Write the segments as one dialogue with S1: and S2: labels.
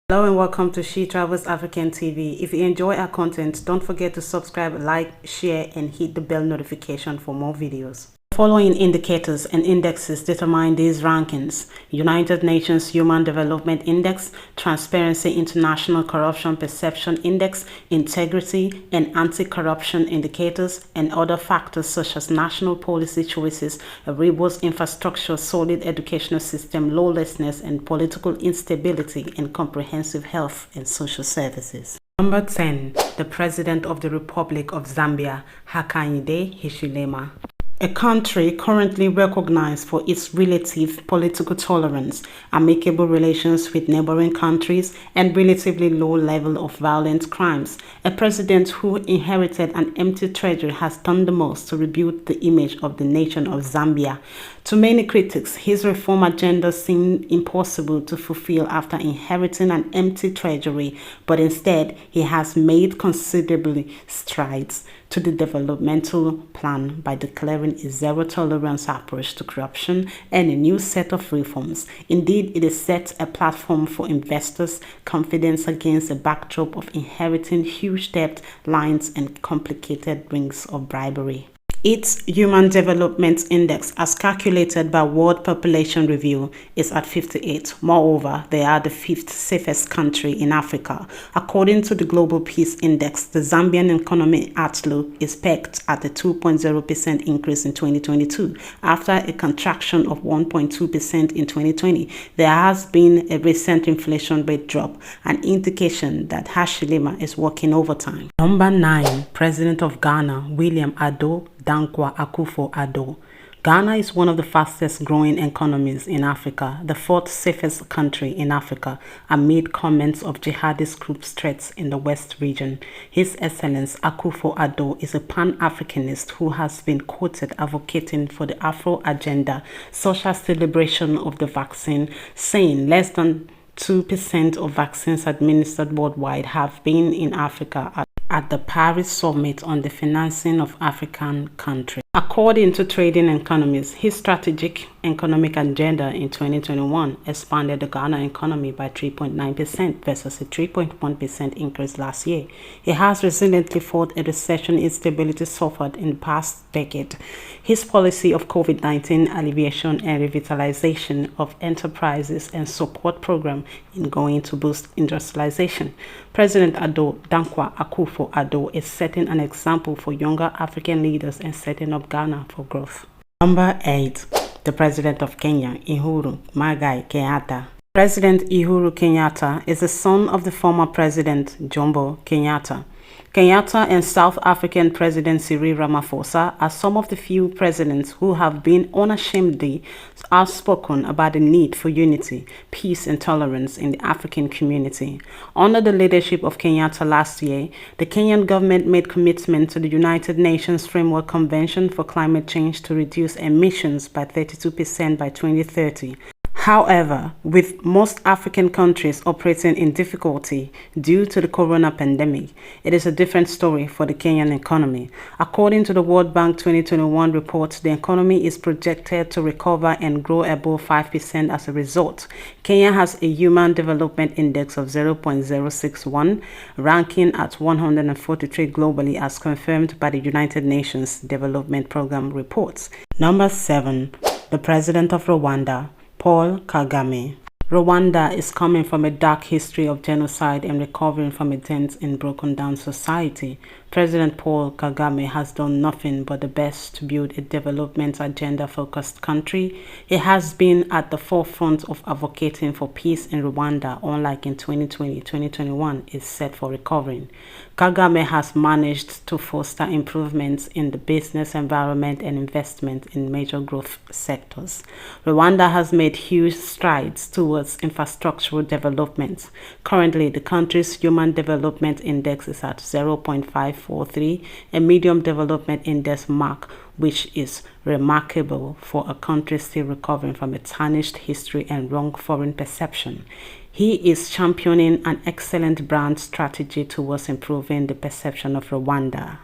S1: Hello and welcome to She Travels African TV. If you enjoy our content, don't forget to subscribe, like, share, and hit the bell notification for more videos. Following indicators and indexes determine these rankings: United Nations Human Development Index, Transparency International Corruption Perception Index, Integrity and Anti-Corruption Indicators, and other factors such as national policy choices, a robust infrastructure, solid educational system, lawlessness and political instability, and comprehensive health and social services. Number 10. The President of the Republic of Zambia, Hakainde Hishima. A country currently recognized for its relative political tolerance, amicable relations with neighboring countries, and relatively low level of violent crimes. A president who inherited an empty treasury has done the most to rebuild the image of the nation of Zambia. To many critics, his reform agenda seemed impossible to fulfill after inheriting an empty treasury, but instead he has made considerable strides to the developmental plan by declaring a zero-tolerance approach to corruption and a new set of reforms. Indeed, it has set a platform for investors' confidence against a backdrop of inheriting huge debt lines and complicated rings of bribery. Its Human Development Index, as calculated by World Population Review, is at 58. Moreover, they are the fifth safest country in Africa. According to the Global Peace Index, the Zambian economic outlook is pegged at a 2.0% increase in 2022. After a contraction of 1.2% in 2020, there has been a recent inflation rate drop, an indication that Hishima is working overtime. Number 9. President of Ghana, William Ado Dankwa Akufo-Addo. Ghana is one of the fastest growing economies in Africa, the fourth safest country in Africa, amid comments of jihadist groups' threats in the West region. His Excellence Akufo-Addo is a Pan-Africanist who has been quoted advocating for the Afro agenda, such as celebration of the vaccine, saying less than 2% of vaccines administered worldwide have been in Africa at the Paris Summit on the Financing of African Countries. According to trading economists, his strategic economic agenda in 2021 expanded the Ghana economy by 3.9% versus a 3.1% increase last year. He has resiliently fought a recession instability suffered in the past decade. His policy of COVID-19 alleviation and revitalization of enterprises and support program is going to boost industrialization. President Ado Dankwa Akufo-Addo is setting an example for younger African leaders and setting up Ghana for growth. Number 8. The President of Kenya, Uhuru Muigai Kenyatta. President Uhuru Kenyatta is the son of the former President Jomo Kenyatta. Kenyatta and South African President Cyril Ramaphosa are some of the few presidents who have been unashamedly outspoken about the need for unity, peace, and tolerance in the African community. Under the leadership of Kenyatta last year, the Kenyan government made commitment to the United Nations Framework Convention for Climate Change to reduce emissions by 32% by 2030. However, with most African countries operating in difficulty due to the corona pandemic, it is a different story for the Kenyan economy. According to the World Bank 2021 report, the economy is projected to recover and grow above 5% as a result. Kenya has a Human Development Index of 0.061, ranking at 143 globally as confirmed by the United Nations Development Programme reports. Number 7. The President of Rwanda, Paul Kagame. Rwanda is coming from a dark history of genocide and recovering from a dense and broken down society. President Paul Kagame has done nothing but the best to build a development agenda-focused country. He has been at the forefront of advocating for peace in Rwanda, unlike in 2020, 2021 is set for recovering. Kagame has managed to foster improvements in the business environment and investment in major growth sectors. Rwanda has made huge strides towards infrastructural development. Currently, the country's Human Development Index is at 0.543, a medium development index mark, which is remarkable for a country still recovering from a tarnished history and wrong foreign perception. He is championing an excellent brand strategy towards improving the perception of Rwanda.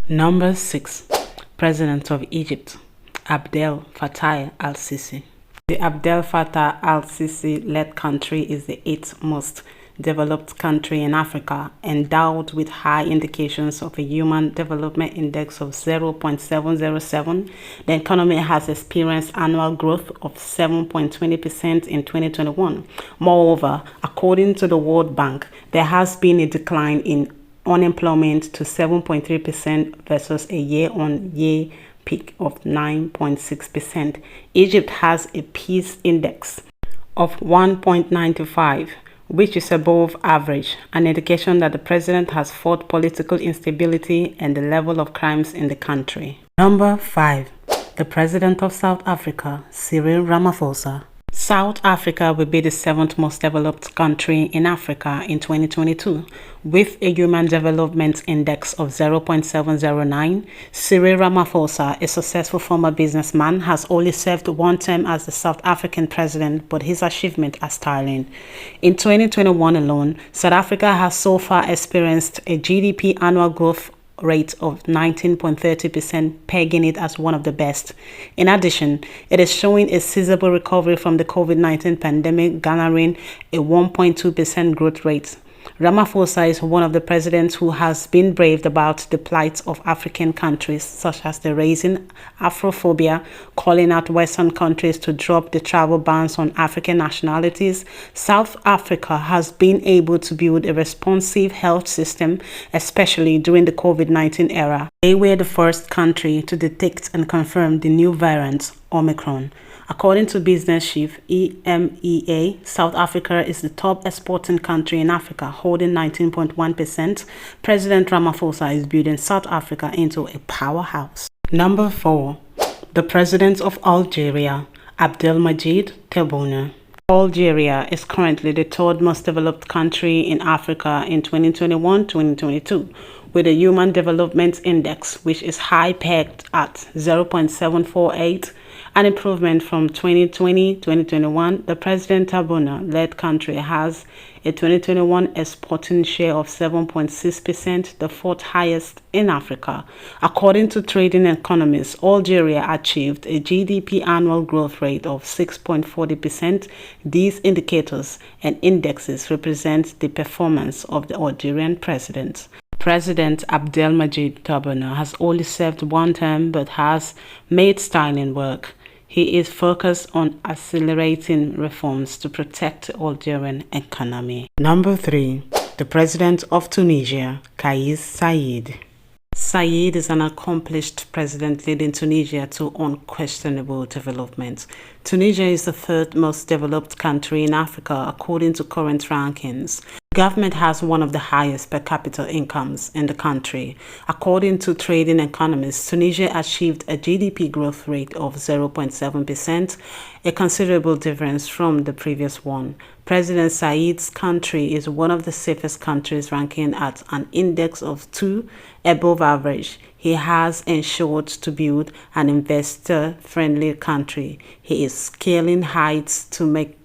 S1: Number 6. President of Egypt, Abdel Fattah al-Sisi. The Abdel Fattah al-Sisi-led country is the 8th most developed country in Africa, endowed with high indications of a Human Development Index of 0.707. The economy has experienced annual growth of 7.20% in 2021. Moreover, according to the World Bank, there has been a decline in unemployment to 7.3% versus a year-on-year peak of 9.6%. Egypt has a peace index of 1.95, which is above average, an indication that the president has fought political instability and the level of crimes in the country. Number 5. The President of South Africa, Cyril Ramaphosa. South Africa will be the 7th most developed country in Africa in 2022. With a Human Development Index of 0.709, Cyril Ramaphosa, a successful former businessman, has only served one term as the South African president, but his achievements are sterling. In 2021 alone, South Africa has so far experienced a GDP annual growth rate of 19.30%, pegging it as one of the best. In addition, it is showing a sizable recovery from the COVID-19 pandemic, garnering a 1.2% growth rate. Ramaphosa is one of the presidents who has been brave about the plight of African countries, such as the raising Afrophobia, calling out Western countries to drop the travel bans on African nationalities. South Africa has been able to build a responsive health system, especially during the COVID-19 era. They were the first country to detect and confirm the new variant, Omicron. According to Business Chief EMEA, South Africa is the top exporting country in Africa, holding 19.1%. President Ramaphosa is building South Africa into a powerhouse. Number 4. The President of Algeria, Abdelmadjid Tebboune. Algeria is currently the 3rd most developed country in Africa in 2021-2022, with a Human Development Index, which is high pegged at 0.748, an improvement from 2020-2021. The President Tebboune-led country has a 2021 exporting share of 7.6%, the 4th highest in Africa. According to trading economists, Algeria achieved a GDP annual growth rate of 6.40%. These indicators and indexes represent the performance of the Algerian president. President Abdelmadjid Tebboune has only served one term but has made sterling work. He is focused on accelerating reforms to protect the Algerian economy. Number 3. The President of Tunisia, Kais Saied. Saied is an accomplished president leading Tunisia to unquestionable development. Tunisia is the 3rd most developed country in Africa according to current rankings. The government has one of the highest per capita incomes in the country. According to trading economists, Tunisia achieved a GDP growth rate of 0.7%, a considerable difference from the previous one. President Said's country is one of the safest countries, ranking at an index of 2, above average. He has ensured to build an investor-friendly country. He is scaling heights to make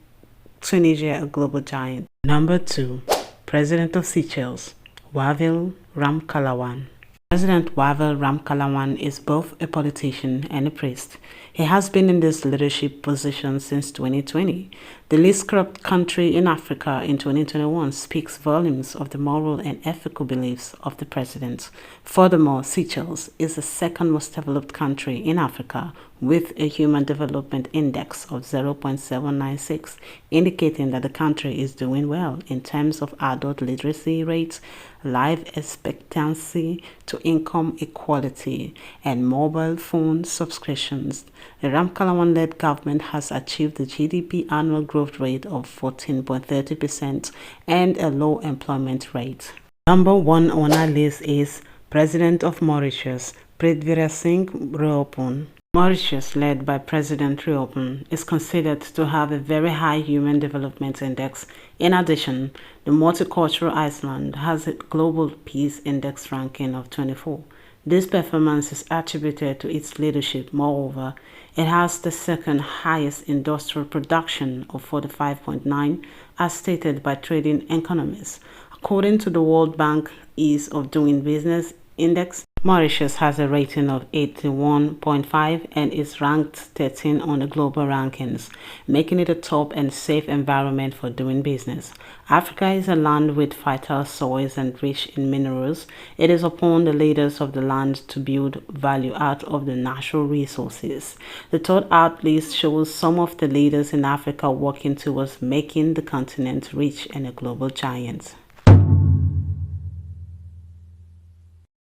S1: Tunisia a global giant. Number 2. President of Seychelles, Wavel Ramkalawan. President Wavel Ramkalawan is both a politician and a priest. He has been in this leadership position since 2020. The least corrupt country in Africa in 2021 speaks volumes of the moral and ethical beliefs of the president. Furthermore, Seychelles is the 2nd most developed country in Africa with a Human Development Index of 0.796, indicating that the country is doing well in terms of adult literacy rates, life expectancy to income equality, and mobile phone subscriptions. The Ramkalawan-led government has achieved a GDP annual growth rate of 14.30% and a low employment rate. Number 1 on our list is President of Mauritius, Prithviraj Singh Raopon. Mauritius, led by President Raopon, is considered to have a very high Human Development Index. In addition, the multicultural Iceland has a Global Peace Index ranking of 24. This performance is attributed to its leadership. Moreover, it has the 2nd highest industrial production of 45.9, as stated by trading economists. According to the World Bank Ease of Doing Business Index. Mauritius has a rating of 81.5 and is ranked 13 on the global rankings, making it a top and safe environment for doing business. Africa is a land with fertile soils and rich in minerals. It is upon the leaders of the land to build value out of the natural resources. The third out list shows some of the leaders in Africa working towards making the continent rich and a global giant.